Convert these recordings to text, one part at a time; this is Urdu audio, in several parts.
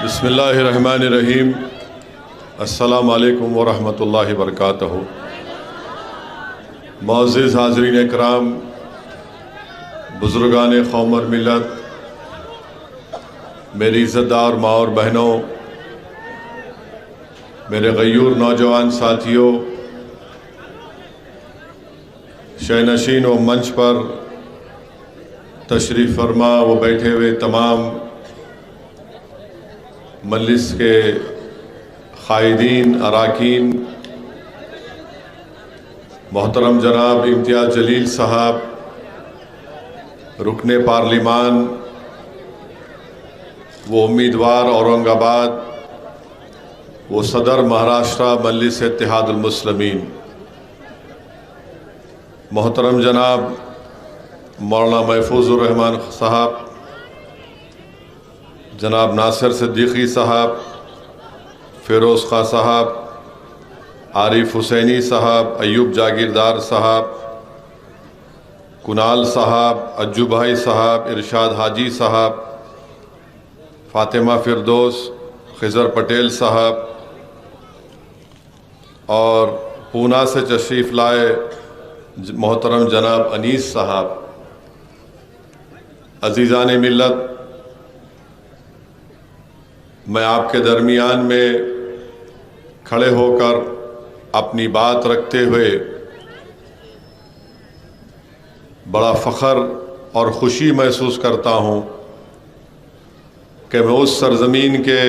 بسم اللہ الرحمن الرحیم۔ السلام علیکم ورحمۃ اللہ وبرکاتہ۔ معزز حاضرین اکرام، بزرگان قوم اور ملت، میری عزت دار ماں اور بہنوں، میرے غیور نوجوان ساتھیوں، شینشین و منچ پر تشریف فرما وہ بیٹھے ہوئے تمام مجلس کے قائدین، اراکین، محترم جناب امتیاز جلیل صاحب، رکن پارلیمان، وہ امیدوار اورنگ آباد، وہ صدر مہاراشٹرا مجلس اتحاد المسلمین، محترم جناب مولانا محفوظ الرحمان صاحب، جناب ناصر صدیقی صاحب، فیروز خان صاحب، عارف حسینی صاحب، ایوب جاگیردار صاحب، کنال صاحب، اجو بھائی صاحب، ارشاد حاجی صاحب، فاطمہ فردوس، خضر پٹیل صاحب، اور پونا سے تشریف لائے محترم جناب انیس صاحب، عزیزان ملت، میں آپ کے درمیان میں کھڑے ہو کر اپنی بات رکھتے ہوئے بڑا فخر اور خوشی محسوس کرتا ہوں کہ میں اس سرزمین کے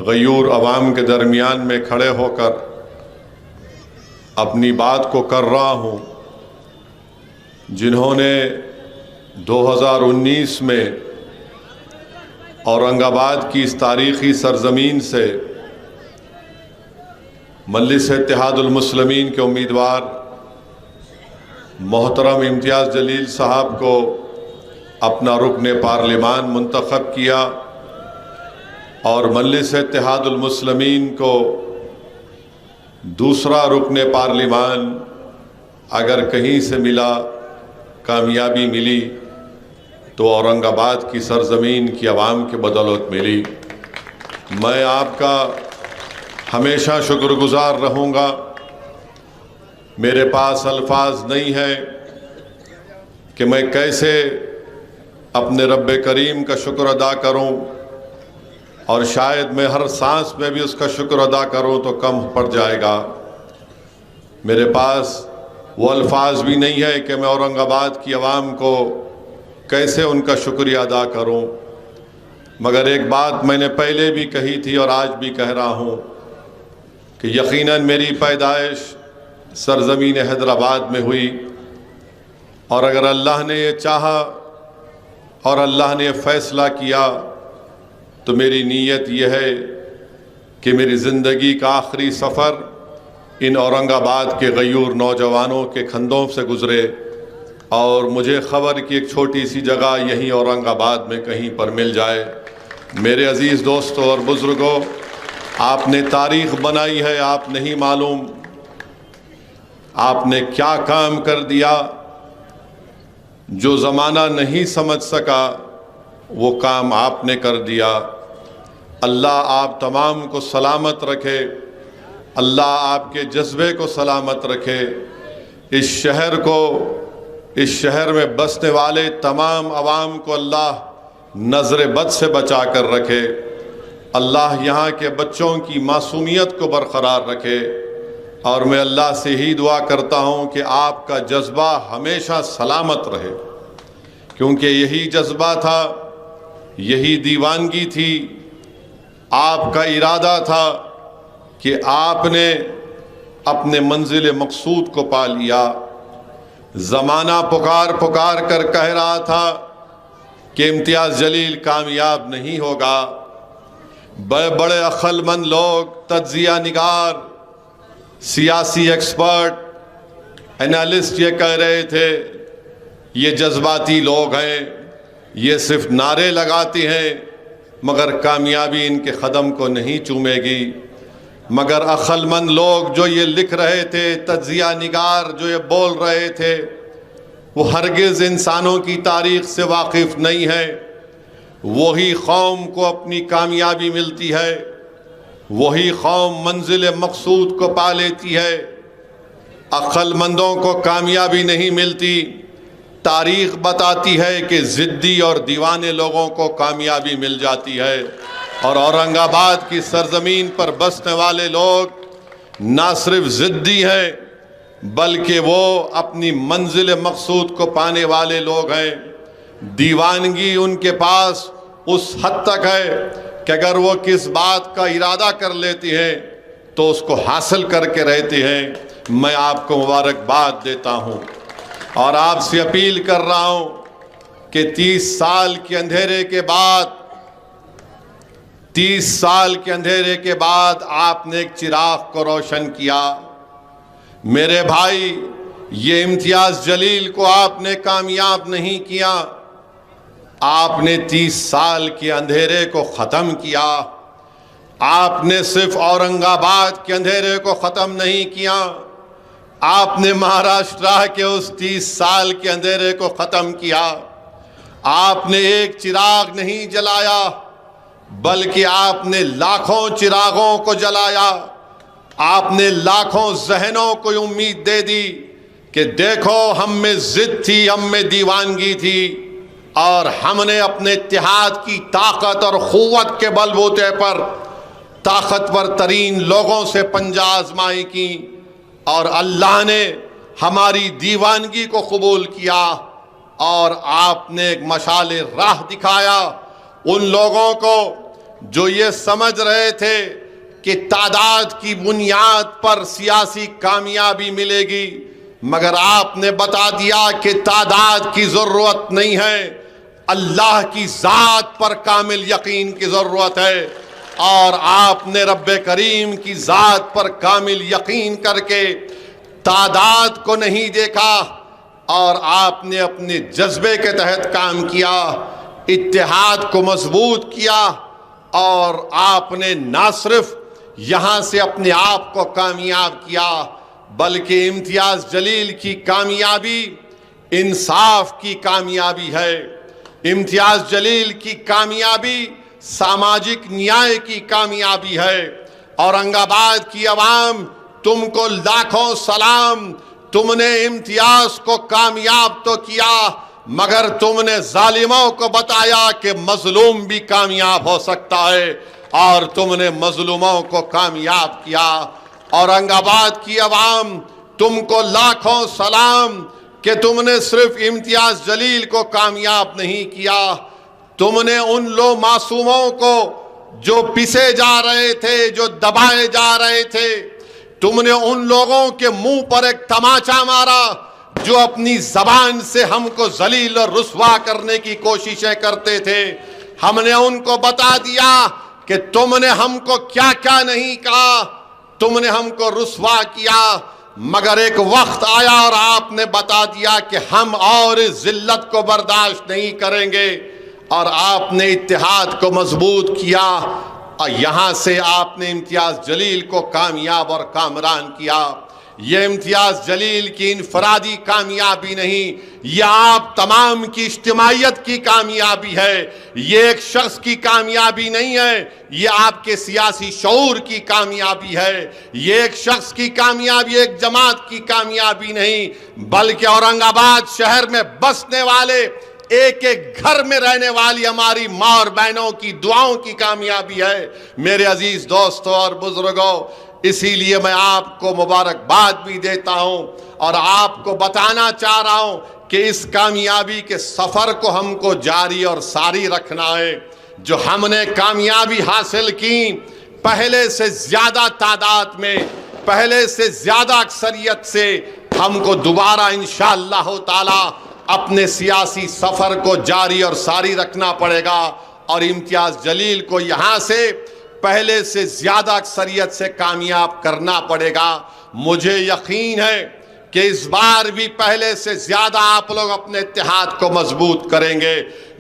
غیور عوام کے درمیان میں کھڑے ہو کر اپنی بات کو کر رہا ہوں، جنہوں نے 2019 میں اورنگ آباد کی اس تاریخی سرزمین سے مجلس اتحاد المسلمین کے امیدوار محترم امتیاز جلیل صاحب کو اپنا رکن پارلیمان منتخب کیا، اور مجلس اتحاد المسلمین کو دوسرا رکن پارلیمان اگر کہیں سے ملا، کامیابی ملی، تو اورنگ آباد کی سرزمین کی عوام کی بدولت ملی۔ میں آپ کا ہمیشہ شکر گزار رہوں گا۔ میرے پاس الفاظ نہیں ہے کہ میں کیسے اپنے رب کریم کا شکر ادا کروں، اور شاید میں ہر سانس میں بھی اس کا شکر ادا کروں تو کم پڑ جائے گا۔ میرے پاس وہ الفاظ بھی نہیں ہے کہ میں اورنگ آباد کی عوام کو کیسے ان کا شکریہ ادا کروں، مگر ایک بات میں نے پہلے بھی کہی تھی اور آج بھی کہہ رہا ہوں کہ یقیناً میری پیدائش سرزمین حیدرآباد میں ہوئی، اور اگر اللہ نے یہ چاہا اور اللہ نے یہ فیصلہ کیا تو میری نیت یہ ہے کہ میری زندگی کا آخری سفر ان اورنگ آباد کے غیور نوجوانوں کے کندھوں سے گزرے، اور مجھے خبر کی ایک چھوٹی سی جگہ یہیں اورنگ آباد میں کہیں پر مل جائے۔ میرے عزیز دوستوں اور بزرگوں، آپ نے تاریخ بنائی ہے، آپ نہیں معلوم آپ نے کیا کام کر دیا۔ جو زمانہ نہیں سمجھ سکا وہ کام آپ نے کر دیا۔ اللہ آپ تمام کو سلامت رکھے، اللہ آپ کے جذبے کو سلامت رکھے، اس شہر میں بسنے والے تمام عوام کو اللہ نظر بد سے بچا کر رکھے، اللہ یہاں کے بچوں کی معصومیت کو برقرار رکھے، اور میں اللہ سے ہی دعا کرتا ہوں کہ آپ کا جذبہ ہمیشہ سلامت رہے، کیونکہ یہی جذبہ تھا، یہی دیوانگی تھی، آپ کا ارادہ تھا کہ آپ نے اپنے منزل مقصود کو پا لیا۔ زمانہ پکار کر کہہ رہا تھا کہ امتیاز جلیل کامیاب نہیں ہوگا، بڑے بڑے عقل مند لوگ، تجزیہ نگار، سیاسی ایکسپرٹ، انالسٹ یہ کہہ رہے تھے یہ جذباتی لوگ ہیں، یہ صرف نعرے لگاتے ہیں مگر کامیابی ان کے قدم کو نہیں چومے گی۔ مگر عقل مند لوگ جو یہ لکھ رہے تھے، تجزیہ نگار جو یہ بول رہے تھے، وہ ہرگز انسانوں کی تاریخ سے واقف نہیں ہے، وہی قوم کو اپنی کامیابی ملتی ہے، وہی قوم منزل مقصود کو پا لیتی ہے۔ عقل مندوں کو کامیابی نہیں ملتی۔ تاریخ بتاتی ہے کہ ضدی اور دیوانے لوگوں کو کامیابی مل جاتی ہے، اور اورنگ آباد کی سرزمین پر بسنے والے لوگ نہ صرف ضدی ہیں بلکہ وہ اپنی منزل مقصود کو پانے والے لوگ ہیں۔ دیوانگی ان کے پاس اس حد تک ہے کہ اگر وہ کس بات کا ارادہ کر لیتے ہیں تو اس کو حاصل کر کے رہتے ہیں۔ میں آپ کو مبارکباد دیتا ہوں اور آپ سے اپیل کر رہا ہوں کہ 30 سال کے اندھیرے کے بعد آپ نے ایک چراغ کو روشن کیا۔ میرے بھائی، یہ امتیاز جلیل کو آپ نے کامیاب نہیں کیا، آپ نے 30 سال کے اندھیرے کو ختم کیا۔ آپ نے صرف اورنگ آباد کے اندھیرے کو ختم نہیں کیا، آپ نے مہاراشٹرا کے اس 30 سال کے اندھیرے کو ختم کیا۔ آپ نے ایک چراغ نہیں جلایا بلکہ آپ نے لاکھوں چراغوں کو جلایا۔ آپ نے لاکھوں ذہنوں کو امید دے دی کہ دیکھو، ہم میں ضد تھی، ہم میں دیوانگی تھی، اور ہم نے اپنے اتحاد کی طاقت اور قوت کے بل بوتے پر طاقتور ترین لوگوں سے پنجہ آزمائی کی، اور اللہ نے ہماری دیوانگی کو قبول کیا، اور آپ نے ایک مشعل راہ دکھایا ان لوگوں کو جو یہ سمجھ رہے تھے کہ تعداد کی بنیاد پر سیاسی کامیابی ملے گی، مگر آپ نے بتا دیا کہ تعداد کی ضرورت نہیں ہے، اللہ کی ذات پر کامل یقین کی ضرورت ہے۔ اور آپ نے رب کریم کی ذات پر کامل یقین کر کے تعداد کو نہیں دیکھا، اور آپ نے اپنے جذبے کے تحت کام کیا، اتحاد کو مضبوط کیا، اور آپ نے نہ صرف یہاں سے اپنے آپ کو کامیاب کیا بلکہ امتیاز جلیل کی کامیابی انصاف کی کامیابی ہے، امتیاز جلیل کی کامیابی ساماجک نیائے کی کامیابی ہے۔ اورنگ آباد کی عوام، تم کو لاکھوں سلام، تم نے امتیاز کو کامیاب تو کیا مگر تم نے ظالموں کو بتایا کہ مظلوم بھی کامیاب ہو سکتا ہے، اور تم نے مظلوموں کو کامیاب کیا۔ اورنگ آباد کی عوام، تم کو لاکھوں سلام کہ تم نے صرف امتیاز جلیل کو کامیاب نہیں کیا، تم نے ان لوگ معصوموں کو جو پسے جا رہے تھے، جو دبائے جا رہے تھے، تم نے ان لوگوں کے منہ پر ایک تماچا مارا جو اپنی زبان سے ہم کو ذلیل اور رسوا کرنے کی کوششیں کرتے تھے۔ ہم نے ان کو بتا دیا کہ تم نے ہم کو کیا کیا نہیں کہا، تم نے ہم کو رسوا کیا، مگر ایک وقت آیا اور آپ نے بتا دیا کہ ہم اور اس ذلت کو برداشت نہیں کریں گے، اور آپ نے اتحاد کو مضبوط کیا، اور یہاں سے آپ نے امتیاز جلیل کو کامیاب اور کامران کیا۔ یہ امتیاز جلیل کی انفرادی کامیابی نہیں، یہ آپ تمام کی اجتماعیت کی کامیابی ہے، یہ ایک شخص کی کامیابی نہیں ہے، یہ آپ کے سیاسی شعور کی کامیابی ہے، یہ ایک شخص کی کامیابی، ایک جماعت کی کامیابی نہیں، بلکہ اورنگ آباد شہر میں بسنے والے، ایک ایک گھر میں رہنے والی ہماری ماں اور بہنوں کی دعاؤں کی کامیابی ہے۔ میرے عزیز دوستوں اور بزرگوں، اسی لیے میں آپ کو مبارکباد بھی دیتا ہوں اور آپ کو بتانا چاہ رہا ہوں کہ اس کامیابی کے سفر کو ہم کو جاری اور ساری رکھنا ہے۔ جو ہم نے کامیابی حاصل کی، پہلے سے زیادہ تعداد میں، پہلے سے زیادہ اکثریت سے، ہم کو دوبارہ انشاءاللہ تعالی اپنے سیاسی سفر کو جاری اور ساری رکھنا پڑے گا، اور امتیاز جلیل کو یہاں سے پہلے سے زیادہ اکثریت سے کامیاب کرنا پڑے گا۔ مجھے یقین ہے کہ اس بار بھی پہلے سے زیادہ آپ لوگ اپنے اتحاد کو مضبوط کریں گے۔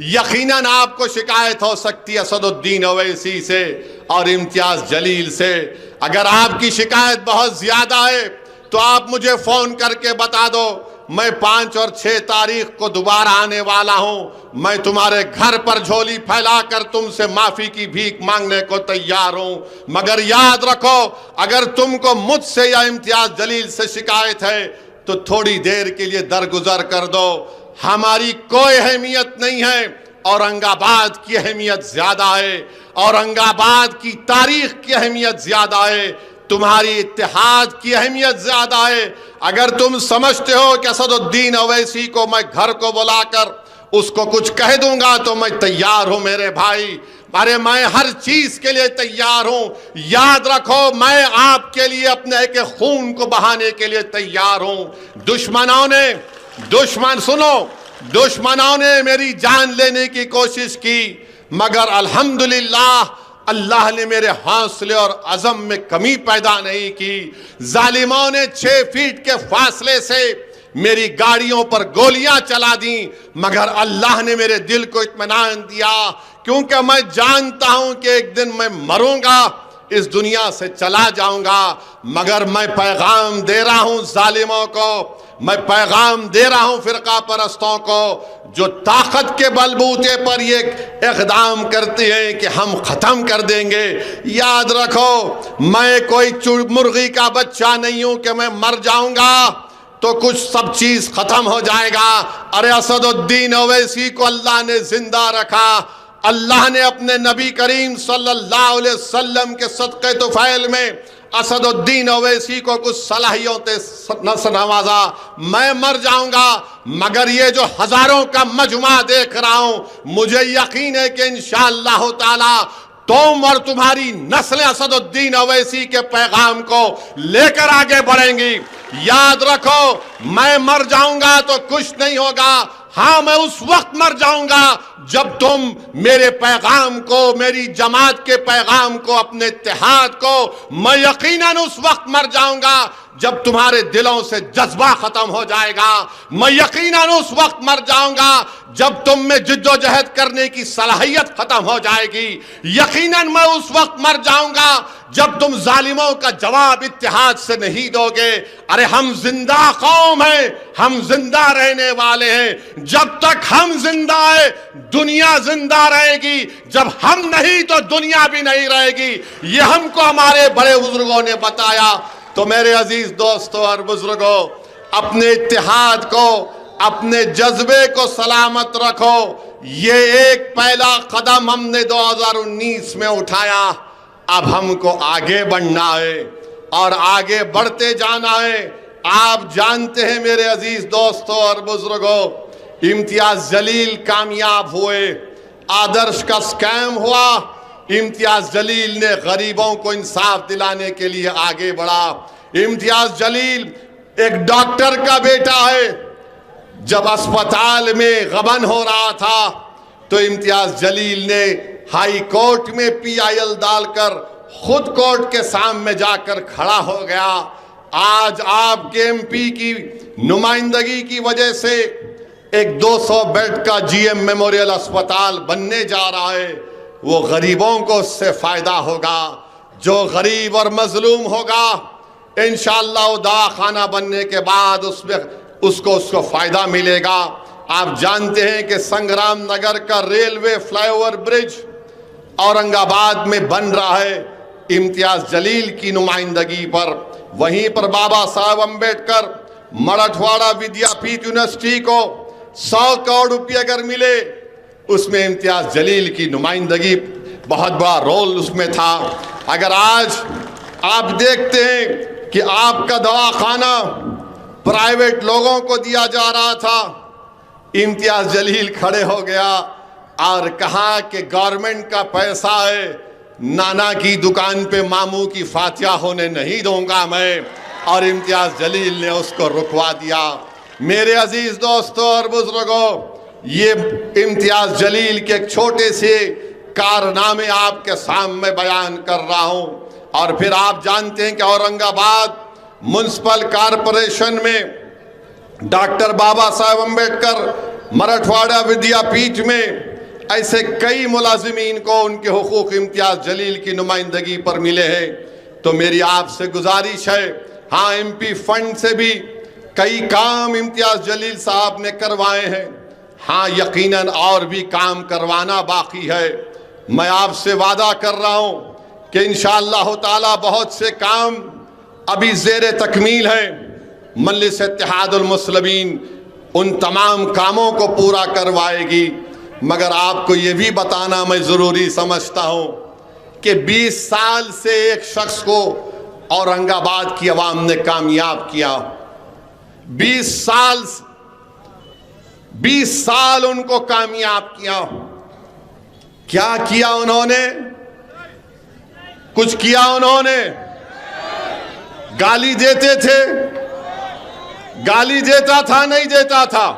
یقیناً آپ کو شکایت ہو سکتی ہے اسد الدین اویسی سے اور امتیاز جلیل سے۔ اگر آپ کی شکایت بہت زیادہ ہے تو آپ مجھے فون کر کے بتا دو، میں 5 اور 6 تاریخ کو دوبارہ آنے والا ہوں، میں تمہارے گھر پر جھولی پھیلا کر تم سے معافی کی بھیک مانگنے کو تیار ہوں، مگر یاد رکھو اگر تم کو مجھ سے یا امتیاز جلیل سے شکایت ہے تو تھوڑی دیر کے لیے درگزر کر دو، ہماری کوئی اہمیت نہیں ہے، اورنگ آباد کی اہمیت زیادہ ہے، اورنگ آباد کی تاریخ کی اہمیت زیادہ ہے، تمہاری اتحاد کی اہمیت زیادہ ہے۔ اگر تم سمجھتے ہو کہ اسد الدین اویسی کو میں گھر کو بلا کر اس کو کچھ کہہ دوں گا تو میں تیار ہوں میرے بھائی، ارے میں ہر چیز کے لیے تیار ہوں۔ یاد رکھو میں آپ کے لیے اپنے ایک خون کو بہانے کے لیے تیار ہوں۔ دشمنوں نے میری جان لینے کی کوشش کی، مگر الحمدللہ اللہ نے میرے حوصلے اور عزم میں کمی پیدا نہیں کی۔ ظالموں نے 6 فیٹ کے فاصلے سے میری گاڑیوں پر گولیاں چلا دیں، مگر اللہ نے میرے دل کو اطمینان دیا، کیونکہ میں جانتا ہوں کہ ایک دن میں مروں گا، اس دنیا سے چلا جاؤں گا، مگر میں پیغام دے رہا ہوں ظالموں کو، میں پیغام دے رہا ہوں فرقہ پرستوں کو جو طاقت کے بلبوتے پر یہ اقدام کرتے ہیں کہ ہم ختم کر دیں گے۔ یاد رکھو میں کوئی مرغی کا بچہ نہیں ہوں کہ میں مر جاؤں گا تو کچھ سب چیز ختم ہو جائے گا۔ ارے اسد الدین اویسی کو اللہ نے زندہ رکھا، اللہ نے اپنے نبی کریم صلی اللہ علیہ وسلم کے صدقے طفیل میں اسد الدین اویسی کو کچھ صلاحیتیں نوازا۔ میں مر جاؤں گا، مگر یہ جو ہزاروں کا مجمع دیکھ رہا ہوں مجھے یقین ہے کہ انشاءاللہ تعالی تم اور تمہاری نسل اسد الدین اویسی کے پیغام کو لے کر آگے بڑھیں گی۔ یاد رکھو میں مر جاؤں گا تو کچھ نہیں ہوگا، ہاں میں اس وقت مر جاؤں گا جب تم میرے پیغام کو، میری جماعت کے پیغام کو، اپنے اتحاد کو، میں یقیناً اس وقت مر جاؤں گا جب تمہارے دلوں سے جذبہ ختم ہو جائے گا، میں یقیناً اس وقت مر جاؤں گا جب تم میں جد و جہد کرنے کی صلاحیت ختم ہو جائے گی، یقیناً میں اس وقت مر جاؤں گا جب تم ظالموں کا جواب اتحاد سے نہیں دو گے۔ ارے ہم زندہ قوم ہیں، ہم زندہ رہنے والے ہیں، جب تک ہم زندہ ہیں دنیا زندہ رہے گی، جب ہم نہیں تو دنیا بھی نہیں رہے گی، یہ ہم کو ہمارے بڑے بزرگوں نے بتایا۔ تو میرے عزیز دوستوں اور بزرگوں، اپنے اتحاد کو، اپنے جذبے کو سلامت رکھو۔ یہ ایک پہلا قدم ہم نے 2019 میں اٹھایا، اب ہم کو آگے بڑھنا ہے اور آگے بڑھتے جانا ہے۔ آپ جانتے ہیں میرے عزیز دوستوں اور بزرگوں، امتیاز جلیل کامیاب ہوئے، آدرش کا سکیم ہوا، امتیاز جلیل نے غریبوں کو انصاف دلانے کے لیے آگے بڑھا۔ امتیاز جلیل ایک ڈاکٹر کا بیٹا ہے، جب اسپتال میں غبن ہو رہا تھا تو امتیاز جلیل نے ہائی کورٹ میں PIL ڈال کر خود کورٹ کے سامنے جا کر کھڑا ہو گیا۔ آج آپ کے MP کی نمائندگی کی وجہ سے ایک 200 بیڈ کا GM میموریل اسپتال بننے جا رہا ہے، وہ غریبوں کو اس سے فائدہ ہوگا، جو غریب اور مظلوم ہوگا انشاءاللہ وہ دواخانہ بننے کے بعد اس کو فائدہ ملے گا۔ آپ جانتے ہیں کہ سنگرام نگر کا railway fly over bridge Aurang آباد میں بن رہا ہے امتیاز جلیل کی نمائندگی پر۔ وہیں پر بابا صاحب امبیڈکر مراٹھواڑہ ودیا پیٹھ یونیورسٹی کو 100 کروڑ روپے اگر ملے، اس میں امتیاز جلیل کی نمائندگی بہت بڑا رول اس میں تھا۔ اگر آج آپ دیکھتے ہیں کہ آپ کا دواخانہ پرائیویٹ لوگوں کو دیا جا رہا تھا، امتیاز جلیل کھڑے ہو گیا اور کہا کہ گورنمنٹ کا پیسہ ہے، نانا کی دکان پہ ماموں کی فاتحہ ہونے نہیں دوں گا میں، اور امتیاز جلیل نے اس کو رکوا دیا۔ میرے عزیز دوستوں اور بزرگوں، یہ امتیاز جلیل کے ایک چھوٹے سے کارنامے آپ کے سامنے بیان کر رہا ہوں۔ اور پھر آپ جانتے ہیں کہ اورنگ آباد میونسپل کارپوریشن میں ڈاکٹر بابا صاحب امبیڈکر مراٹھواڑہ ودیا پیٹھ میں ایسے کئی ملازمین کو ان کے حقوق امتیاز جلیل کی نمائندگی پر ملے ہیں۔ تو میری آپ سے گزارش ہے، ہاں MP فنڈ سے بھی کئی کام امتیاز جلیل صاحب نے کروائے ہیں. ہاں یقیناً اور بھی کام کروانا باقی ہے. میں آپ سے وعدہ کر رہا ہوں کہ انشاءاللہ تعالی بہت سے کام ابھی زیر تکمیل ہیں. مجلس اتحاد المسلمین ان تمام کاموں کو پورا کروائے گی. مگر آپ کو یہ بھی بتانا میں ضروری سمجھتا ہوں کہ 20 سال سے ایک شخص کو اورنگ آباد کی عوام نے کامیاب کیا. 20 سال ان کو کامیاب کیا. کیا کیا انہوں نے؟ کچھ کیا انہوں نے؟ گالی دیتے تھے؟ گالی دیتا تھا نہیں دیتا تھا؟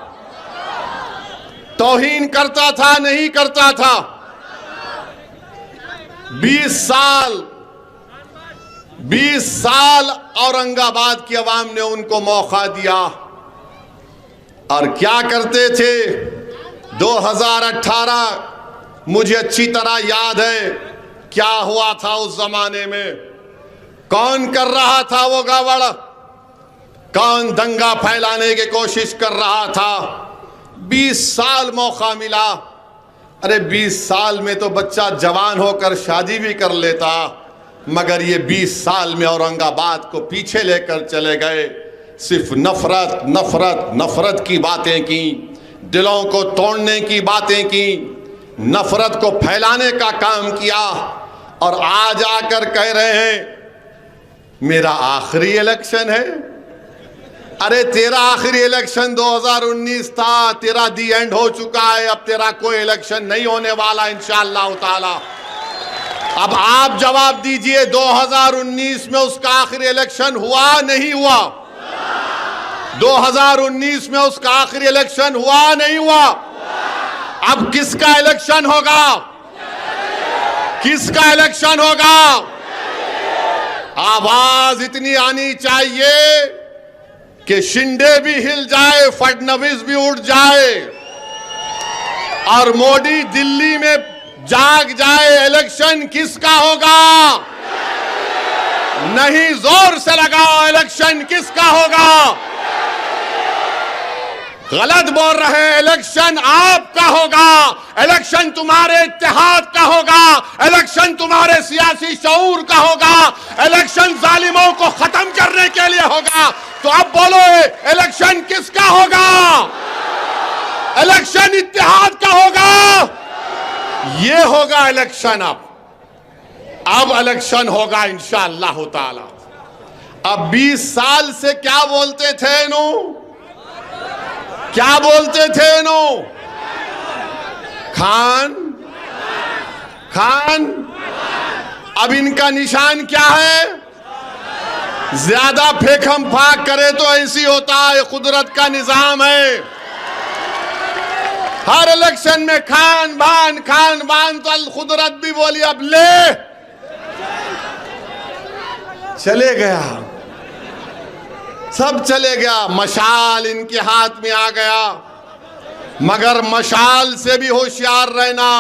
توہین کرتا تھا نہیں کرتا تھا؟ 20 سال اورنگ آباد کی عوام نے ان کو موقع دیا. اور کیا کرتے تھے؟ 2018 مجھے اچھی طرح یاد ہے کیا ہوا تھا اس زمانے میں. کون کر رہا تھا وہ گاوڑ؟ کون دنگا پھیلانے کی کوشش کر رہا تھا؟ 20 سال موقع ملا. ارے 20 سال میں تو بچہ جوان ہو کر شادی بھی کر لیتا. مگر یہ 20 سال میں اورنگ آباد کو پیچھے لے کر چلے گئے. صرف نفرت نفرت نفرت کی باتیں کی، دلوں کو توڑنے کی باتیں کی، نفرت کو پھیلانے کا کام کیا. اور آج آ کر کہہ رہے ہیں میرا آخری الیکشن ہے. ارے تیرا آخری الیکشن 2019 تھا، تیرا دی اینڈ ہو چکا ہے. اب تیرا کوئی الیکشن نہیں ہونے والا انشاءاللہ تعالی. اب آپ جواب دیجئے 2019 میں اس کا آخری الیکشن ہوا نہیں ہوا؟ 2019 میں اس کا آخری الیکشن ہوا نہیں ہوا؟ اب کس کا الیکشن ہوگا؟ کس کا الیکشن ہوگا؟ آواز اتنی آنی چاہیے کہ شنڈے بھی ہل جائے، فڈنویس بھی اٹھ جائے اور مودی دلی میں جاگ جائے. الیکشن کس کا ہوگا؟ نہیں، زور سے لگاؤ. الیکشن کس کا ہوگا؟ غلط بول رہے ہیں. الیکشن آپ کا ہوگا. الیکشن تمہارے اتحاد کا ہوگا. الیکشن تمہارے سیاسی شعور کا ہوگا. الیکشن ظالموں کو ختم کرنے کے لیے ہوگا. تو اب بولو الیکشن کس کا ہوگا؟ الیکشن اتحاد کا ہوگا. یہ ہوگا الیکشن. اب الیکشن ہوگا انشاءاللہ تعالی. اب 20 سال سے کیا بولتے تھے انہوں؟ کیا بولتے تھے انہوں؟ خان خان. اب ان کا نشان کیا ہے؟ زیادہ پھیکم پھاک کرے تو ایسی ہوتا ہے. قدرت کا نظام ہے. ہر الیکشن میں خان بان تو قدرت بھی بولی اب لے چلے گیا. سب چلے گیا. مشال ان کے ہاتھ میں آ گیا. مگر مشال سے بھی ہوشیار رہنا.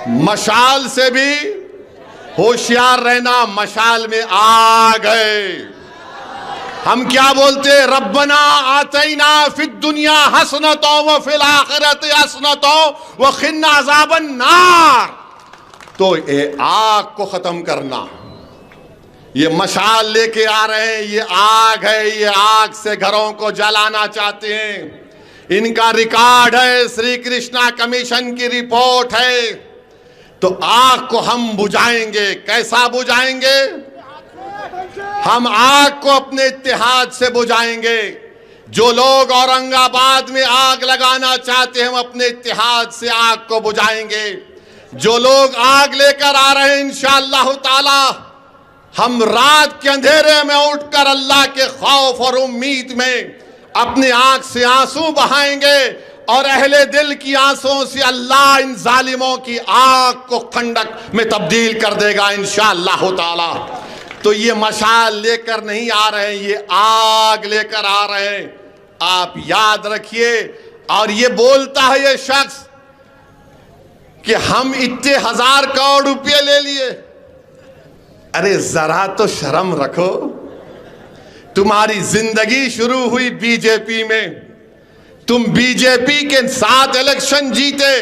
مشال سے بھی ہوشیار رہنا. مشال میں آ گئے. ہم کیا بولتے؟ ربنا آتینا فی الدنیا حسنۃ وفی الآخرۃ حسنۃ وقنا عذاب النار. تو آگ کو ختم کرنا. یہ مشال لے کے آ رہے ہیں. یہ آگ ہے. یہ آگ سے گھروں کو جلانا چاہتے ہیں. ان کا ریکارڈ ہے. سری کرشنا کمیشن کی رپورٹ ہے. تو آگ کو ہم بجھائیں گے. کیسا بجھائیں گے؟ ہم آگ کو اپنے اتحاد سے بجھائیں گے. جو لوگ اورنگ آباد میں آگ لگانا چاہتے ہیں ہم اپنے اتحاد سے آگ کو بجھائیں گے. جو لوگ آگ لے کر آ رہے ہیں انشاءاللہ تعالی ہم رات کے اندھیرے میں اٹھ کر اللہ کے خوف اور امید میں اپنے آنکھ سے آنسو بہائیں گے. اور اہل دل کی آنسوں سے اللہ ان ظالموں کی آگ کو خندق میں تبدیل کر دے گا انشاءاللہ تعالی. تو یہ مشال لے کر نہیں آ رہے ہیں. یہ آگ لے کر آ رہے ہیں. آپ یاد رکھیے. اور یہ بولتا ہے یہ شخص کہ ہم اتنے 1000 کروڑ روپے لے لیے. ارے ذرا تو شرم رکھو. تمہاری زندگی شروع ہوئی بی جے پی میں، تم بی جے پی کے ساتھ الیکشن جیتے.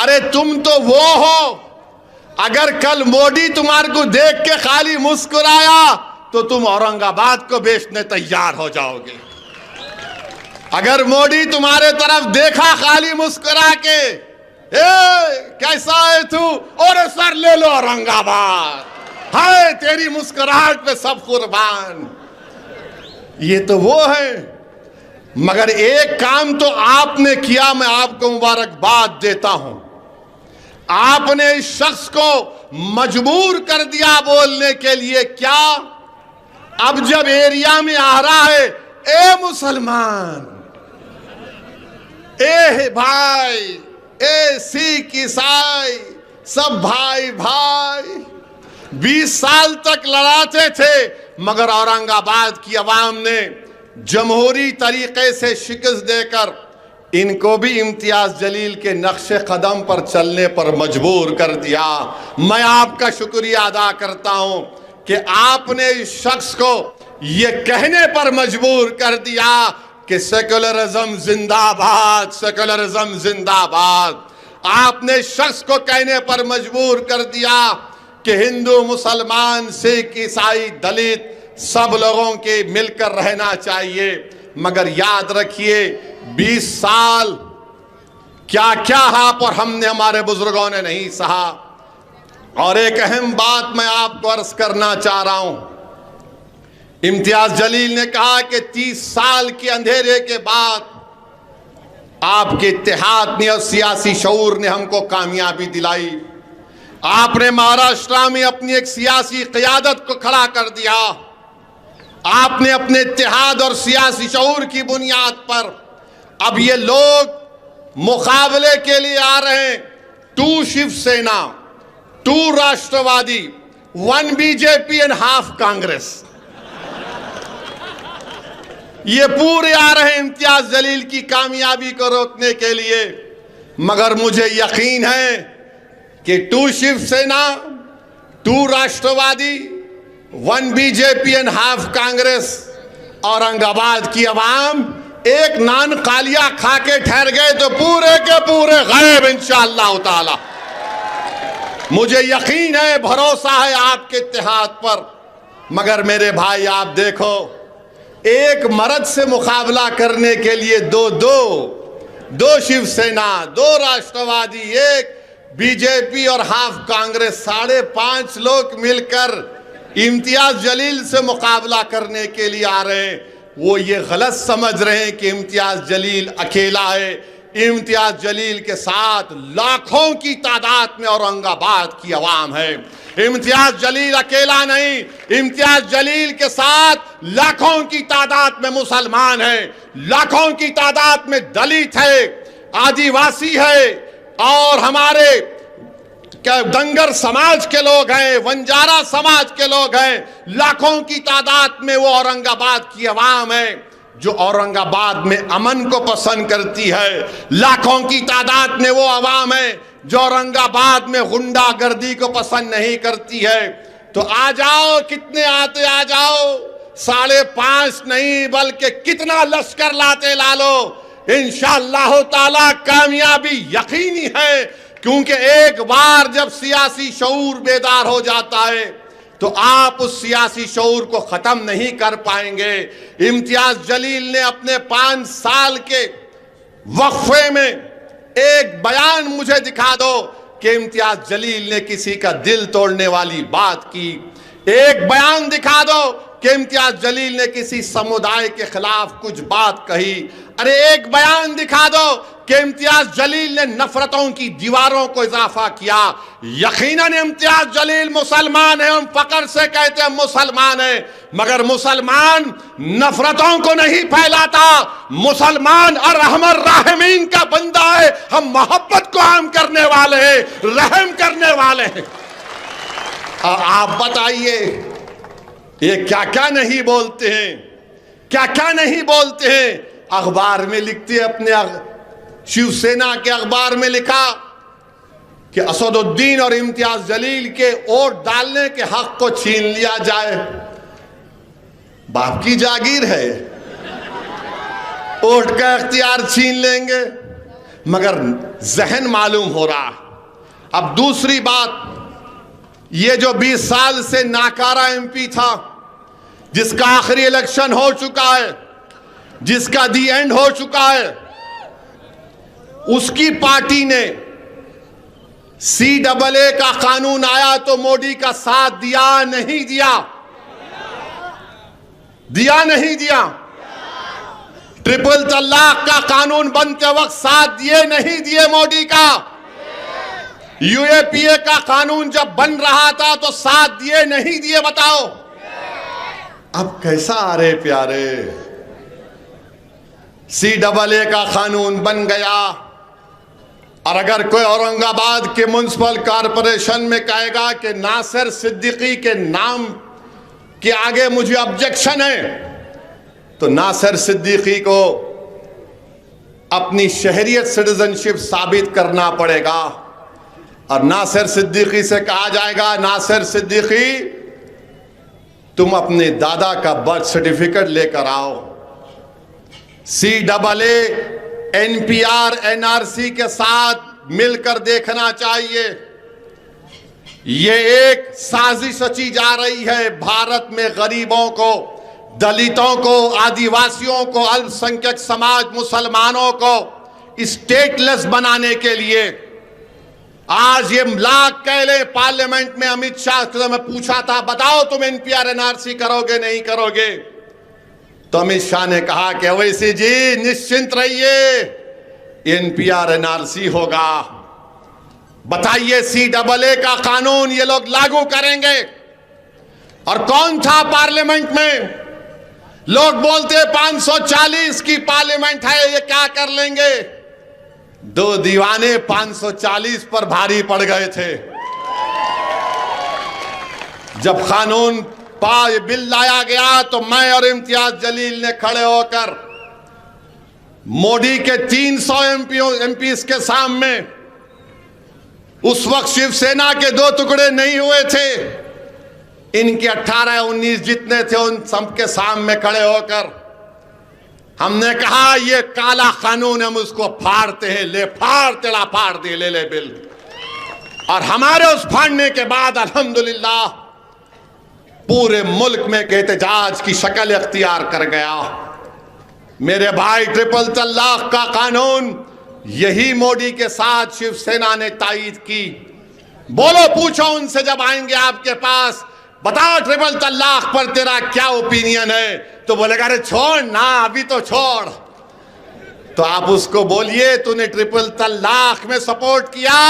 ارے تم تو وہ ہو، اگر کل موڈی تمہارے کو دیکھ کے خالی مسکرایا تو تم اورنگ آباد کو بیچنے تیار ہو جاؤ گے. اگر موڈی تمہارے طرف دیکھا خالی مسکرا کے، کیسا ہے تو، اور سر لے لو اورنگ آباد، ہائے تیری مسکراہٹ پہ سب قربان. یہ تو وہ ہے. مگر ایک کام تو آپ نے کیا، میں آپ کو مبارکباد دیتا ہوں. آپ نے اس شخص کو مجبور کر دیا بولنے کے لیے. کیا؟ اب جب ایریا میں آ رہا ہے، اے مسلمان، اے بھائی، اے سکھ عیسائی، سب بھائی بھائی. 20 سال تک لڑاتے تھے، مگر اورنگ آباد کی عوام نے جمہوری طریقے سے شکست دے کر ان کو بھی امتیاز جلیل کے نقش قدم پر چلنے پر مجبور کر دیا. میں آپ کا شکریہ ادا کرتا ہوں کہ آپ نے اس شخص کو یہ کہنے پر مجبور کر دیا کہ سیکولرزم زندہ باد، سیکولرزم زندہ باد. آپ نے شخص کو کہنے پر مجبور کر دیا کہ ہندو، مسلمان، سکھ، عیسائی، دلت سب لوگوں کے مل کر رہنا چاہیے. مگر یاد رکھیے 20 سال کیا کیا آپ اور ہم نے، ہمارے بزرگوں نے نہیں سہا. اور ایک اہم بات میں آپ کو عرض کرنا چاہ رہا ہوں. امتیاز جلیل نے کہا کہ 30 سال کے اندھیرے کے بعد آپ کے اتحاد نے اور سیاسی شعور نے ہم کو کامیابی دلائی. آپ نے مہاراشٹرا میں اپنی ایک سیاسی قیادت کو کھڑا کر دیا. آپ نے اپنے اتحاد اور سیاسی شعور کی بنیاد پر اب یہ لوگ مقابلے کے لیے آ رہے ہیں. 2 Shiv Sena, 2 راشٹروادی، 1 B J P and half Congress. یہ پورے آ رہے ہیں امتیاز جلیل کی کامیابی کو روکنے کے لیے. مگر مجھے یقین ہے کہ 2 Shiv Sena, 2 راشٹروادی، 1 B J P and half Congress, Aurang آباد کی عوام ایک نان قالیہ کھا کے ٹھہر گئے تو پورے کے پورے غائب انشاءاللہ تعالی. مجھے یقین ہے، بھروسہ ہے آپ کے اتحاد پر. مگر میرے بھائی آپ دیکھو، ایک مرد سے مقابلہ کرنے کے لیے دو شیو سینا، 2 راشٹروادی، 1 بی جے پی اور ہاف کانگریس، 5.5 لوگ مل کر امتیاز جلیل سے مقابلہ کرنے کے لیے آ رہے ہیں. وہ یہ غلط سمجھ رہے ہیں کہ امتیاز جلیل اکیلا ہے. امتیاز جلیل کے ساتھ لاکھوں کی تعداد میں اورنگ آباد کی عوام ہے. امتیاز جلیل اکیلا نہیں، امتیاز جلیل کے ساتھ لاکھوں کی تعداد میں مسلمان ہیں، لاکھوں کی تعداد میں دلت ہے، آدیواسی ہے، اور ہمارے دنگر سماج کے لوگ ہیں، ونجارا سماج کے لوگ ہیں. لاکھوں کی تعداد میں وہ اورنگ آباد کی عوام ہے جو اورنگ آباد میں امن کو پسند کرتی ہے. لاکھوں کی تعداد میں وہ عوام ہے جو اورنگ آباد میں غنڈہ گردی کو پسند نہیں کرتی ہے. تو آ جاؤ، کتنے آتے آ جاؤ، 5.5 نہیں بلکہ کتنا لشکر لاتے لا لو، انشاءاللہ تعالی کامیابی یقینی ہے. کیونکہ ایک بار جب سیاسی شعور بیدار ہو جاتا ہے تو آپ اس سیاسی شعور کو ختم نہیں کر پائیں گے. امتیاز جلیل نے اپنے 5 سال کے وقفے میں ایک بیان مجھے دکھا دو کہ امتیاز جلیل نے کسی کا دل توڑنے والی بات کی. ایک بیان دکھا دو کہ امتیاز جلیل نے کسی سمودائے کے خلاف کچھ بات کہی. ارے ایک بیان دکھا دو کہ امتیاز جلیل نے نفرتوں کی دیواروں کو اضافہ کیا. یقیناً امتیاز جلیل مسلمان ہے، ہم فخر سے کہتے ہیں مسلمان ہے، مگر مسلمان نفرتوں کو نہیں پھیلاتا. مسلمان ارحم الراحمین کا بندہ ہے، ہم محبت کو عام کرنے والے ہیں، رحم کرنے والے ہیں. آپ بتائیے یہ کیا کیا نہیں بولتے ہیں، کیا کیا نہیں بولتے ہیں. اخبار میں لکھتے ہیں، اپنے شیو سینا کے اخبار میں لکھا کہ اسد الدین اور امتیاز جلیل کے ووٹ ڈالنے کے حق کو چھین لیا جائے. باپ کی جاگیر ہے، ووٹ کا اختیار چھین لیں گے، مگر ذہن معلوم ہو رہا۔ اب دوسری بات، یہ جو 20 سال سے ناکارہ ایم پی تھا، جس کا آخری الیکشن ہو چکا ہے، جس کا دی اینڈ ہو چکا ہے، اس کی پارٹی نے CAA کا قانون آیا تو موڈی کا ساتھ دیا نہیں دیا؟ دیا نہیں دیا؟ ٹرپل طلاق کا قانون بنتے وقت ساتھ دیے نہیں دیے موڈی کا؟ UAPA کا قانون جب بن رہا تھا تو ساتھ دیے نہیں دیے؟ بتاؤ اب کیسا آ رہے پیارے؟ CAA کا قانون بن گیا، اور اگر کوئی اورنگ آباد کے میونسپل کارپوریشن میں کہے گا کہ ناصر صدیقی کے نام کے آگے مجھے آبجیکشن ہے، تو ناصر صدیقی کو اپنی شہریت سٹیزنشپ ثابت کرنا پڑے گا، اور ناصر صدیقی سے کہا جائے گا ناصر صدیقی تم اپنے دادا کا برتھ سرٹیفکیٹ لے کر آؤ۔ CAA NPR NRC کے ساتھ مل کر دیکھنا چاہیے۔ یہ ایک سازش رچی جا رہی ہے بھارت میں غریبوں کو، دلتوں کو، آدیواسیوں کو، الپ سنکھیک سماج مسلمانوں کو اسٹیٹ لیس بنانے کے لیے۔ آج یہ لاکھ کہہ لیں پارلیمنٹ میں، امت شاہ سے میں پوچھا تھا بتاؤ تم NPR NRC کرو گے نہیں کرو گے؟ تو امت شاہ نے کہا کہ اویسی جی نشچنت رہیے، NPR NRC ہوگا۔ بتائیے CAA کا قانون یہ لوگ لاگو کریں گے، اور کون تھا پارلیمنٹ میں؟ لوگ بولتے 540 کی پارلیمنٹ ہے، یہ کیا کر لیں گے؟ دو دیوانے 540 پر بھاری پڑ گئے تھے۔ جب قانون بل لایا گیا تو میں اور امتیاز جلیل نے کھڑے ہو کر موڈی کے 300 ایم پیز کے سامنے، اس وقت شیو سینا کے 2 ٹکڑے نہیں ہوئے تھے، ان کے 18-19 جتنے تھے ان سب کے سامنے کھڑے ہو کر ہم نے کہا یہ کالا قانون ہم اس کو پھاڑتے ہیں، لے پھاڑ تیڑا پھاڑ دے، لے لے بل۔ اور ہمارے اس پھاڑنے کے بعد الحمدللہ پورے ملک میں ایک احتجاج کی شکل اختیار کر گیا۔ میرے بھائی ٹرپل طلاق کا قانون یہی موڈی کے ساتھ شیو سینا نے تائید کی۔ بولو پوچھو ان سے جب آئیں گے آپ کے پاس، بتاؤ ٹرپل طلاق پر تیرا کیا اوپینین ہے؟ تو بولے گا ارے چھوڑ نا ابھی تو چھوڑ۔ تو آپ اس کو بولیے تو نے ٹرپل طلاق میں سپورٹ کیا،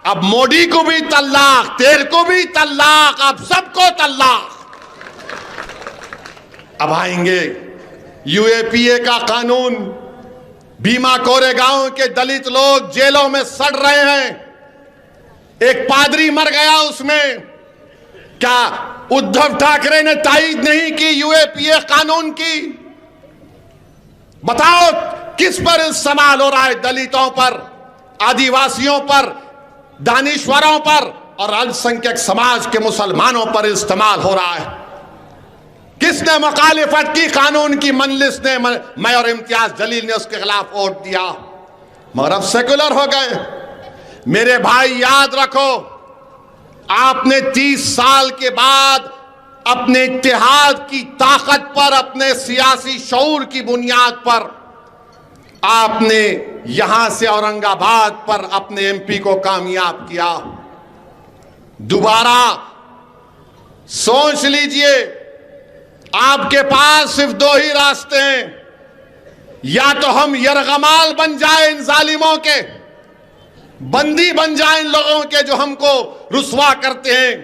اب موڈی کو بھی طلاق، تیرے کو بھی طلاق، اب سب کو طلاق۔ اب آئیں گے UAPA کا قانون، بھیما کورے گاؤں کے دلت لوگ جیلوں میں سڑ رہے ہیں، ایک پادری مر گیا اس میں، کیا ادھو ٹھاکرے نے تائید نہیں کی UAPA قانون کی؟ بتاؤ کس پر استعمال ہو رہا ہے؟ دلتوں پر، آدیواسیوں پر، دانشوروں پر اور الپ سنکھیک سماج کے مسلمانوں پر استعمال ہو رہا ہے۔ کس نے مخالفت کی؟ قانون کی مجلس نے، میں اور امتیاز جلیل نے اس کے خلاف ووٹ دیا، مگر اب سیکولر ہو گئے۔ میرے بھائی یاد رکھو، آپ نے 30 سال کے بعد اپنے اتحاد کی طاقت پر، اپنے سیاسی شعور کی بنیاد پر آپ نے یہاں سے اورنگ آباد پر اپنے MP کو کامیاب کیا۔ دوبارہ سوچ لیجئے، آپ کے پاس صرف 2 ہی راستے ہیں، یا تو ہم یرغمال بن جائیں ان ظالموں کے، بندی بن جائیں ان لوگوں کے جو ہم کو رسوا کرتے ہیں،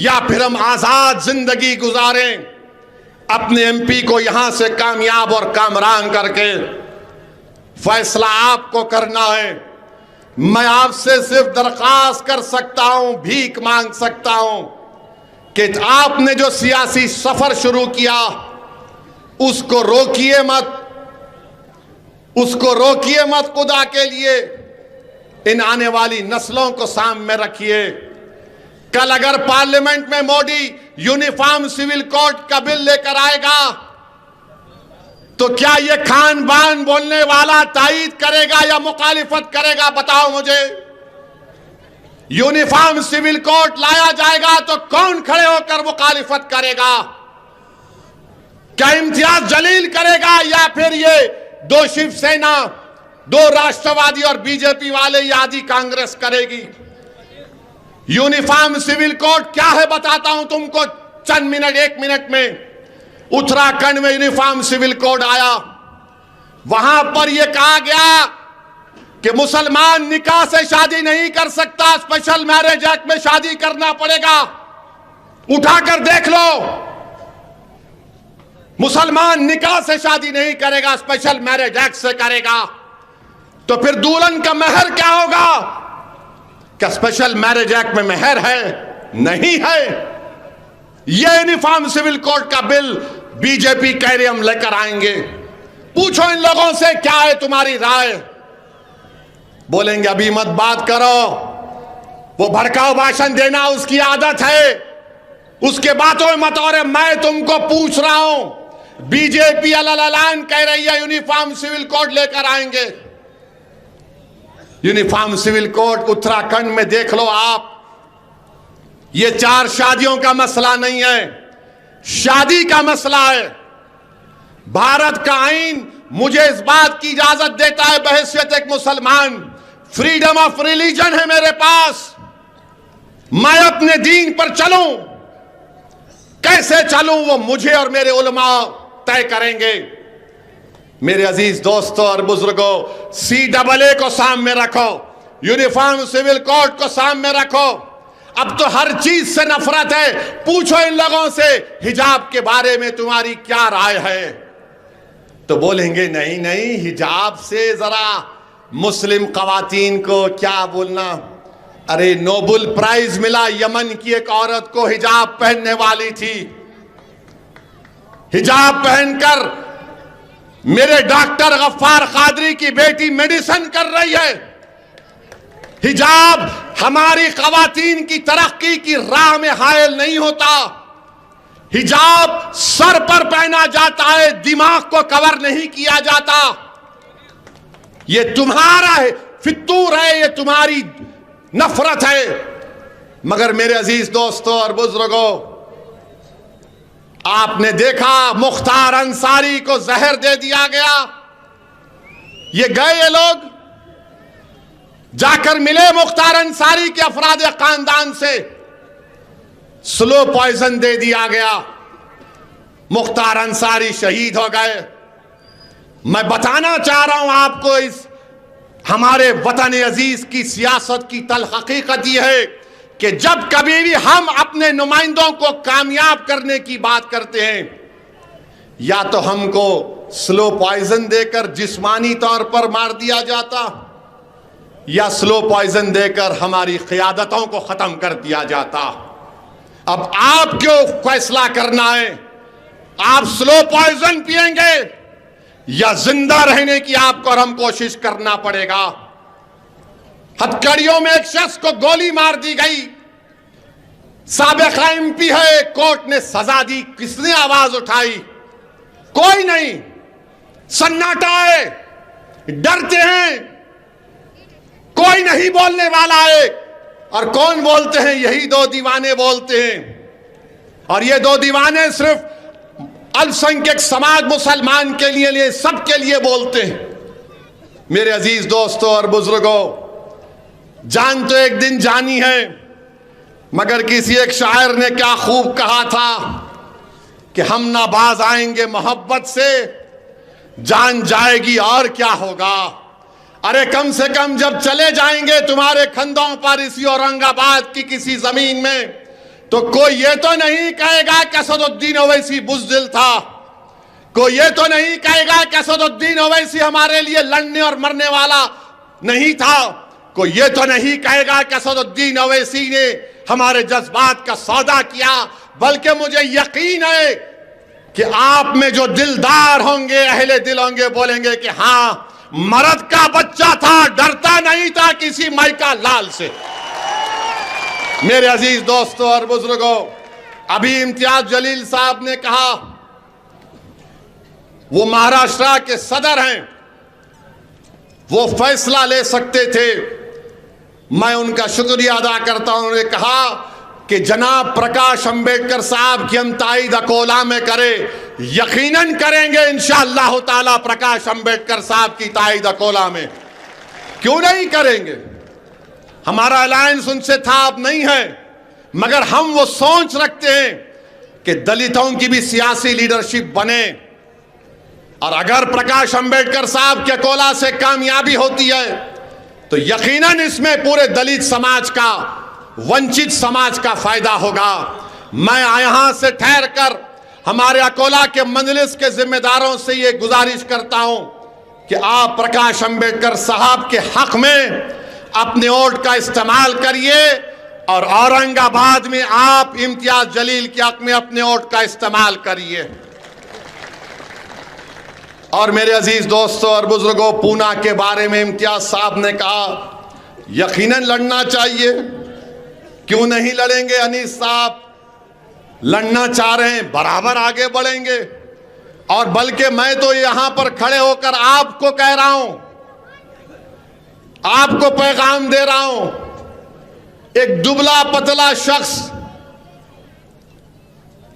یا پھر ہم آزاد زندگی گزاریں، اپنے MP کو یہاں سے کامیاب اور کامران کر کے۔ فیصلہ آپ کو کرنا ہے۔ میں آپ سے صرف درخواست کر سکتا ہوں، بھیک مانگ سکتا ہوں کہ آپ نے جو سیاسی سفر شروع کیا اس کو روکیے مت، اس کو روکیے مت خدا کے لیے۔ ان آنے والی نسلوں کو سامنے رکھیے۔ کل اگر پارلیمنٹ میں مودی یونیفارم سول کوڈ کا بل لے کر آئے گا تو کیا یہ خان بان بولنے والا تائید کرے گا یا مخالفت کرے گا؟ بتاؤ مجھے۔ یونیفارم سول کوڈ لایا جائے گا تو کون کھڑے ہو کر مخالفت کرے گا؟ کیا امتیاز جلیل کرے گا یا پھر یہ دو شیو سینا، دو راشٹروادی اور بی جے پی والے یا آدھی کانگریس کرے گی؟ یونیفارم سول کوڈ کیا ہے بتاتا ہوں تم کو چند منٹ، 1 منٹ میں۔ اتراکھنڈ میں یونیفارم سول کوڈ آیا، وہاں پر یہ کہا گیا کہ مسلمان نکاح سے شادی نہیں کر سکتا، اسپیشل میرج ایکٹ میں شادی کرنا پڑے گا۔ اٹھا کر دیکھ لو، مسلمان نکاح سے شادی نہیں کرے گا، اسپیشل میرج ایکٹ سے کرے گا۔ تو پھر دلہن کا مہر کیا ہوگا؟ کیا اسپیشل میرج ایکٹ میں مہر ہے؟ نہیں ہے۔ یہ یونیفارم سول کوڈ کا بل بی جے پی کہہ رہے ہم لے کر آئیں گے۔ پوچھو ان لوگوں سے کیا ہے تمہاری رائے؟ بولیں گے ابھی مت بات کرو، وہ بھڑکاؤ بھاشن دینا اس کی عادت ہے، اس کے باتوں میں مت اور میں تم کو پوچھ رہا ہوں، بی جے پی اعلان کہہ رہی ہے یونیفارم سول کوڈ لے کر آئیں گے۔ یونیفارم سول کوڈ اتراکھنڈ میں دیکھ لو آپ، یہ 4 شادیوں کا مسئلہ نہیں ہے، شادی کا مسئلہ ہے۔ بھارت کا آئین مجھے اس بات کی اجازت دیتا ہے بحیثیت ایک مسلمان، فریڈم آف ریلیجن ہے میرے پاس، میں اپنے دین پر چلوں، کیسے چلوں وہ مجھے اور میرے علماء طے کریں گے۔ میرے عزیز دوستوں اور بزرگوں، CAA کو سامنے رکھو، یونیفارم سول کوڈ کو سامنے رکھو۔ اب تو ہر چیز سے نفرت ہے، پوچھو ان لوگوں سے حجاب کے بارے میں تمہاری کیا رائے ہے؟ تو بولیں گے نہیں حجاب سے ذرا مسلم خواتین کو کیا بولنا۔ ارے نوبل پرائز ملا یمن کی ایک عورت کو، حجاب پہننے والی تھی، حجاب پہن کر میرے ڈاکٹر غفار قادری کی بیٹی میڈیسن کر رہی ہے۔ حجاب ہماری خواتین کی ترقی کی راہ میں حائل نہیں ہوتا، حجاب سر پر پہنا جاتا ہے، دماغ کو کور نہیں کیا جاتا۔ یہ تمہارا ہے، فطور ہے، یہ تمہاری نفرت ہے۔ مگر میرے عزیز دوستوں اور بزرگوں، آپ نے دیکھا مختار انصاری کو زہر دے دیا گیا۔ یہ گئے یہ لوگ جا کر ملے مختار انصاری کے افراد خاندان سے، سلو پوائزن دے دیا گیا، مختار انصاری شہید ہو گئے۔ میں بتانا چاہ رہا ہوں آپ کو، اس ہمارے وطن عزیز کی سیاست کی تلخ حقیقت یہ ہے کہ جب کبھی بھی ہم اپنے نمائندوں کو کامیاب کرنے کی بات کرتے ہیں، یا تو ہم کو سلو پوائزن دے کر جسمانی طور پر مار دیا جاتا، یا سلو پوائزن دے کر ہماری قیادتوں کو ختم کر دیا جاتا۔ اب آپ کیوں فیصلہ کرنا ہے، آپ سلو پوائزن پیئیں گے یا زندہ رہنے کی آپ کو اور ہم کوشش کرنا پڑے گا۔ ہتکڑیوں میں ایک شخص کو گولی مار دی گئی، سابق MP ہے، کورٹ نے سزا دی، کس نے آواز اٹھائی؟ کوئی نہیں، سناٹا ہے، ڈرتے ہیں، کوئی نہیں بولنے والا ہے۔ اور کون بولتے ہیں؟ یہی 2 دیوانے بولتے ہیں، اور یہ 2 دیوانے صرف السنکھیک سماج مسلمان کے لیے سب کے لیے بولتے ہیں۔ میرے عزیز دوستوں اور بزرگوں، جان تو ایک دن جانی ہے، مگر کسی ایک شاعر نے کیا خوب کہا تھا کہ ہم نہ باز آئیں گے محبت سے، جان جائے گی اور کیا ہوگا۔ ارے کم سے کم جب چلے جائیں گے تمہارے کندھوں پر اسی اورنگ آباد کی کسی زمین میں، تو کوئی یہ تو نہیں کہے گا کہ اسد الدین اویسی بزدل تھا، کوئی یہ تو نہیں کہے گا کہ اسد الدین اویسی ہمارے لیے لڑنے اور مرنے والا نہیں تھا، کوئی یہ تو نہیں کہے گا کہ اسد الدین اویسی نے ہمارے جذبات کا سودا کیا۔ بلکہ مجھے یقین ہے کہ آپ میں جو دلدار ہوں گے، اہل دل ہوں گے، بولیں گے کہ ہاں مرد کا بچہ تھا، ڈرتا نہیں تھا کسی مائکا لال سے۔ میرے عزیز دوستوں اور بزرگوں، ابھی امتیاز جلیل صاحب نے کہا وہ مہاراشٹر کے صدر ہیں، وہ فیصلہ لے سکتے تھے۔ میں ان کا شکریہ ادا کرتا ہوں۔ انہوں نے کہا کہ جناب پرکاش امبیڈکر صاحب کی ہم تائید اکولا میں کریں، یقیناً کریں گے انشاءاللہ تعالی پرکاش امبیڈکر صاحب کی تائید اکولا میں، کیوں نہیں کریں گے؟ ہمارا الائنس ان سے تھا، اب نہیں ہے، مگر ہم وہ سوچ رکھتے ہیں کہ دلتوں کی بھی سیاسی لیڈرشپ بنے، اور اگر پرکاش امبیڈکر صاحب کے اکولا سے کامیابی ہوتی ہے تو یقیناً اس میں پورے دلت سماج کا، ونچت سماج کا فائدہ ہوگا۔ میں یہاں سے ٹھہر کر ہمارے اکولا کے مجلس کے ذمہ داروں سے یہ گزارش کرتا ہوں کہ آپ پرکاش امبیڈکر صاحب کے حق میں اپنے ووٹ کا استعمال کریے، اور اورنگ آباد میں آپ امتیاز جلیل کے حق میں اپنے ووٹ کا استعمال کریے۔ اور میرے عزیز دوستوں اور بزرگوں، پونا کے بارے میں امتیاز صاحب نے کہا یقیناً لڑنا چاہیے، کیوں نہیں لڑیں گے؟ انیس صاحب لڑنا چاہ رہے ہیں، برابر آگے بڑھیں گے، اور بلکہ میں تو یہاں پر کھڑے ہو کر آپ کو کہہ رہا ہوں، آپ کو پیغام دے رہا ہوں، ایک دبلا پتلا شخص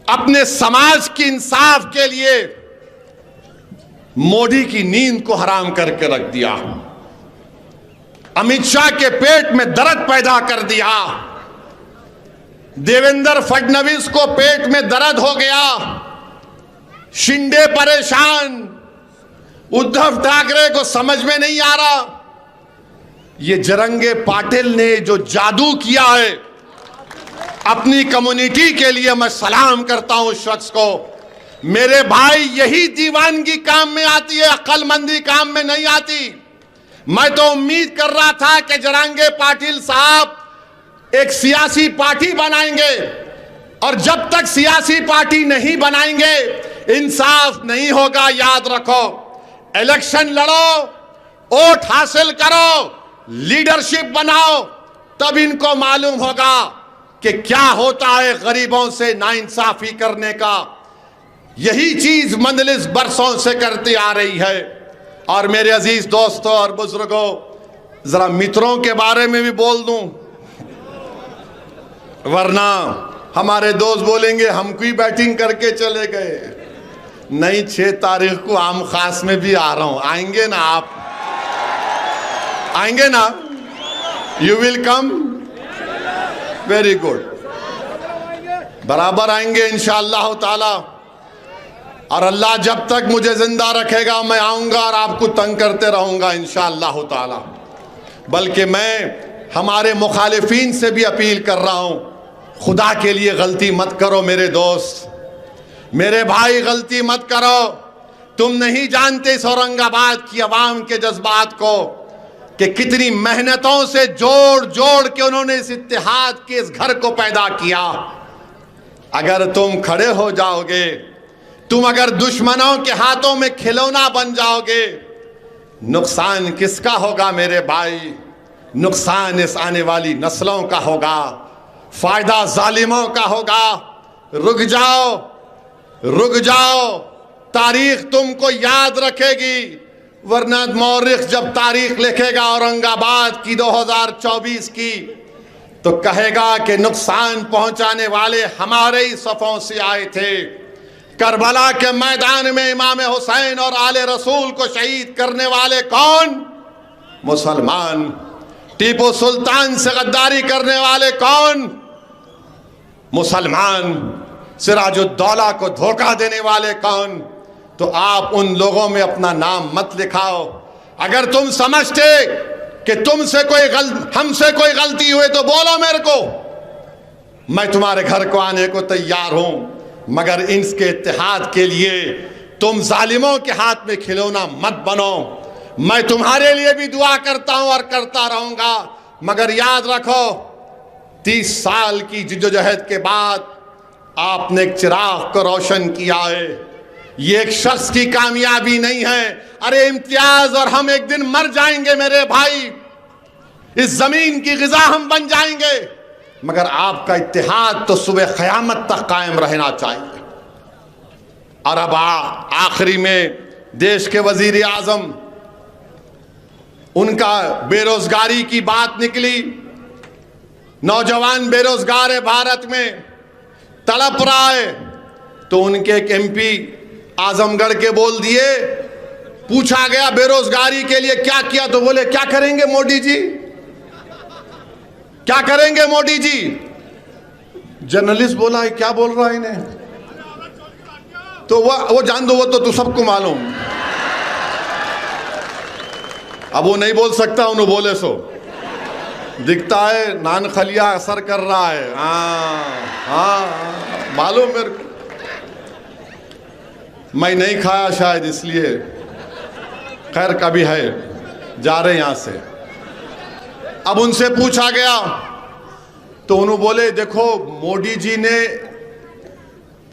اپنے سماج کی انصاف کے لیے مودی کی نیند کو حرام کر کے رکھ دیا، امیت شاہ کے پیٹ میں درد پیدا کر دیا، دیویندر فڈنویس کو پیٹ میں درد ہو گیا، شنڈے پریشان، ادھو ٹھاکرے کو سمجھ میں نہیں آ رہا۔ یہ جرنگے پاٹل نے جو جادو کیا ہے اپنی کمیونٹی کے لیے، میں سلام کرتا ہوں اس شخص کو۔ میرے بھائی، یہی دیوانگی کام میں آتی ہے، عقل مندی کام میں نہیں آتی۔ میں تو امید کر رہا تھا کہ جرنگے پاٹل صاحب ایک سیاسی پارٹی بنائیں گے، اور جب تک سیاسی پارٹی نہیں بنائیں گے انصاف نہیں ہوگا۔ یاد رکھو، الیکشن لڑو، ووٹ حاصل کرو، لیڈرشپ بناؤ، تب ان کو معلوم ہوگا کہ کیا ہوتا ہے غریبوں سے ناانصافی کرنے کا۔ یہی چیز مجلس برسوں سے کرتی آ رہی ہے۔ اور میرے عزیز دوستوں اور بزرگوں، ذرا متروں کے بارے میں بھی بول دوں، ورنہ ہمارے دوست بولیں گے ہم کوئی بیٹنگ کر کے چلے گئے۔ نہیں، 6 تاریخ کو عام خاص میں بھی آ رہا ہوں، آئیں گے نا آپ؟ آئیں گے نا؟ You will come? Very good, برابر آئیں گے انشاءاللہ تعالی، اور اللہ جب تک مجھے زندہ رکھے گا میں آؤں گا اور آپ کو تنگ کرتے رہوں گا انشاءاللہ تعالی۔ بلکہ میں ہمارے مخالفین سے بھی اپیل کر رہا ہوں، خدا کے لیے غلطی مت کرو میرے دوست، میرے بھائی، غلطی مت کرو۔ تم نہیں جانتے اس اورنگ آباد کی عوام کے جذبات کو، کہ کتنی محنتوں سے جوڑ جوڑ کے انہوں نے اس اتحاد کے اس گھر کو پیدا کیا۔ اگر تم کھڑے ہو جاؤ گے، تم اگر دشمنوں کے ہاتھوں میں کھلونا بن جاؤ گے، نقصان کس کا ہوگا میرے بھائی؟ نقصان اس آنے والی نسلوں کا ہوگا، فائدہ ظالموں کا ہوگا۔ رک جاؤ، رک جاؤ، تاریخ تم کو یاد رکھے گی، ورنہ مورخ جب تاریخ لکھے گا اورنگ آباد کی 2024 کی، تو کہے گا کہ نقصان پہنچانے والے ہمارے ہی صفوں سے آئے تھے۔ کربلا کے میدان میں امام حسین اور آل رسول کو شہید کرنے والے کون؟ مسلمان۔ ٹیپو سلطان سے غداری کرنے والے کون؟ مسلمان۔ سراج الدولہ کو دھوکہ دینے والے کون؟ تو آپ ان لوگوں میں اپنا نام مت لکھاؤ۔ اگر تم سمجھتے کہ ہم سے کوئی غلطی ہوئے تو بولو میرے کو، میں تمہارے گھر کو آنے کو تیار ہوں، مگر ان کے اتحاد کے لیے تم ظالموں کے ہاتھ میں کھلونا مت بنو۔ میں تمہارے لیے بھی دعا کرتا ہوں اور کرتا رہوں گا، مگر یاد رکھو 30 سال کی جدوجہد کے بعد آپ نے ایک چراغ کو روشن کیا ہے۔ یہ ایک شخص کی کامیابی نہیں ہے۔ ارے امتیاز اور ہم ایک دن مر جائیں گے میرے بھائی، اس زمین کی غذا ہم بن جائیں گے، مگر آپ کا اتحاد تو صبح قیامت تک قائم رہنا چاہیے۔ اور اب آخری میں دیش کے وزیر اعظم، ان کا بے روزگاری کی بات نکلی، نوجوان بے روزگار ہے بھارت میں، تڑپ رہا ہے، تو ان کے ایک ایم پی اعظم گڑھ کے بول دیے، پوچھا گیا بے روزگاری کے لیے کیا کیا، تو بولے کیا کریں گے مودی جی، کیا کریں گے مودی جی۔ جرنلسٹ بولا ہے کیا بول رہا ہے انہیں، تو وہ جان دو، وہ تو سب کو معلوم، اب وہ نہیں بول سکتا، انہوں بولے سو دکھتا ہے نان خلیہ اثر کر رہا ہے، ہاں معلوم میرے کو، میں نہیں کھایا شاید اس لیے، خیر کبھی ہے، جا رہے یہاں سے۔ اب ان سے پوچھا گیا تو انہوں بولے دیکھو مودی جی نے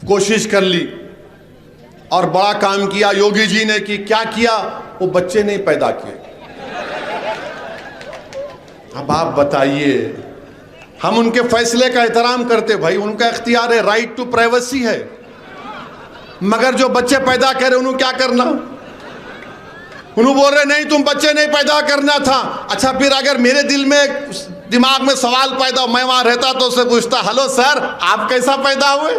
کوشش کر لی اور بڑا کام کیا، یوگی جی نے کیا کیا، وہ بچے نہیں پیدا کیے۔ اب آپ بتائیے، ہم ان کے فیصلے کا احترام کرتے، بھائی ان کا اختیار ہے، رائٹ ٹو پرائیویسی ہے، مگر جو بچے پیدا کرے انہوں کیا کرنا، انہوں بول رہے نہیں تم بچے نہیں پیدا کرنا تھا۔ اچھا پھر اگر میرے دماغ میں سوال پیدا ہو، میں وہاں رہتا تو اسے پوچھتا، ہلو سر آپ کیسا پیدا ہوئے،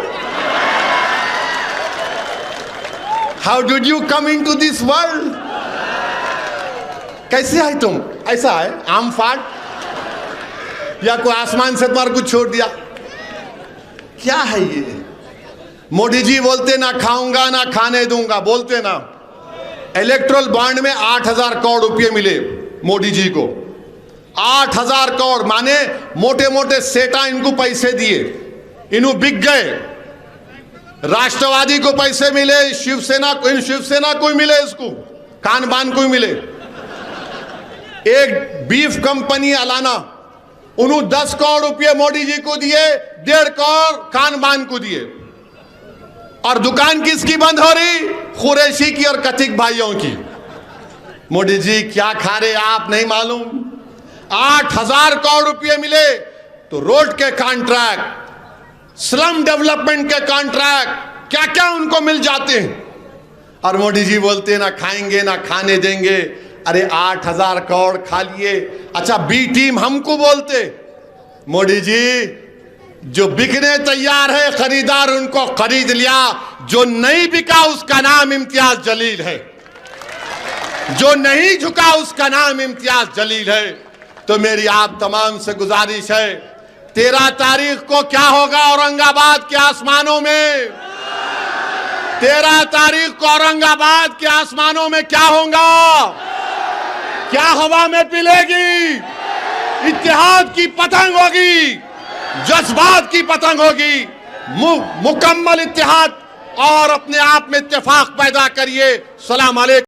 how did you come into this world, کیسے آئے تم، ایسا ہے عام فاٹ، یا کوئی آسمان سے تمہارا کچھ چھوڑ دیا، کیا ہے یہ۔ مودی جی بولتے نہ کھاؤں گا نہ کھانے دوں گا، بولتے نا، الیکٹرل بانڈ میں 8,000 کروڑ روپے ملے مودی جی کو، 8,000 کروڑ، مانے موٹے موٹے سیٹا ان کو پیسے دیے، انہوں بک گئے، راشٹروادی کو پیسے ملے، شیو سینا کو ملے، اس کو کان بان کو ملے، ایک بیف کمپنی الانا، انہوں 10 کروڑ روپے مودی جی کو دیے، 1.5 کروڑ کان بان کو دیے، اور دکان کس کی بند ہو رہی، قریشی کی اور کتک بھائیوں کی۔ مودی جی کیا کھا رہے آپ نہیں معلوم، 8,000 کروڑ روپے ملے تو روڈ کے کانٹریکٹ، سلم ڈیولپمنٹ کے کانٹریکٹ، کیا کیا ان کو مل جاتے ہیں، اور مودی جی بولتے نہ کھائیں گے نہ کھانے دیں گے۔ ارے 8,000 کروڑ کھا لیے، اچھا بی ٹیم ہم کو بولتے، مودی جی جو بکنے تیار ہے خریدار ان کو خرید لیا، جو نہیں بکا اس کا نام امتیاز جلیل ہے، جو نہیں جھکا اس کا نام امتیاز جلیل ہے۔ تو میری آپ تمام سے گزارش ہے، 13 تاریخ کو کیا ہوگا اورنگ آباد کے آسمانوں میں، 13 تاریخ کو اورنگ آباد کے آسمانوں میں کیا ہوگا، کیا ہوا میں پلے گی، اتحاد کی پتنگ ہوگی، جذبات کی پتنگ ہوگی، مکمل اتحاد اور اپنے آپ میں اتفاق پیدا کریے۔ سلام علیکم۔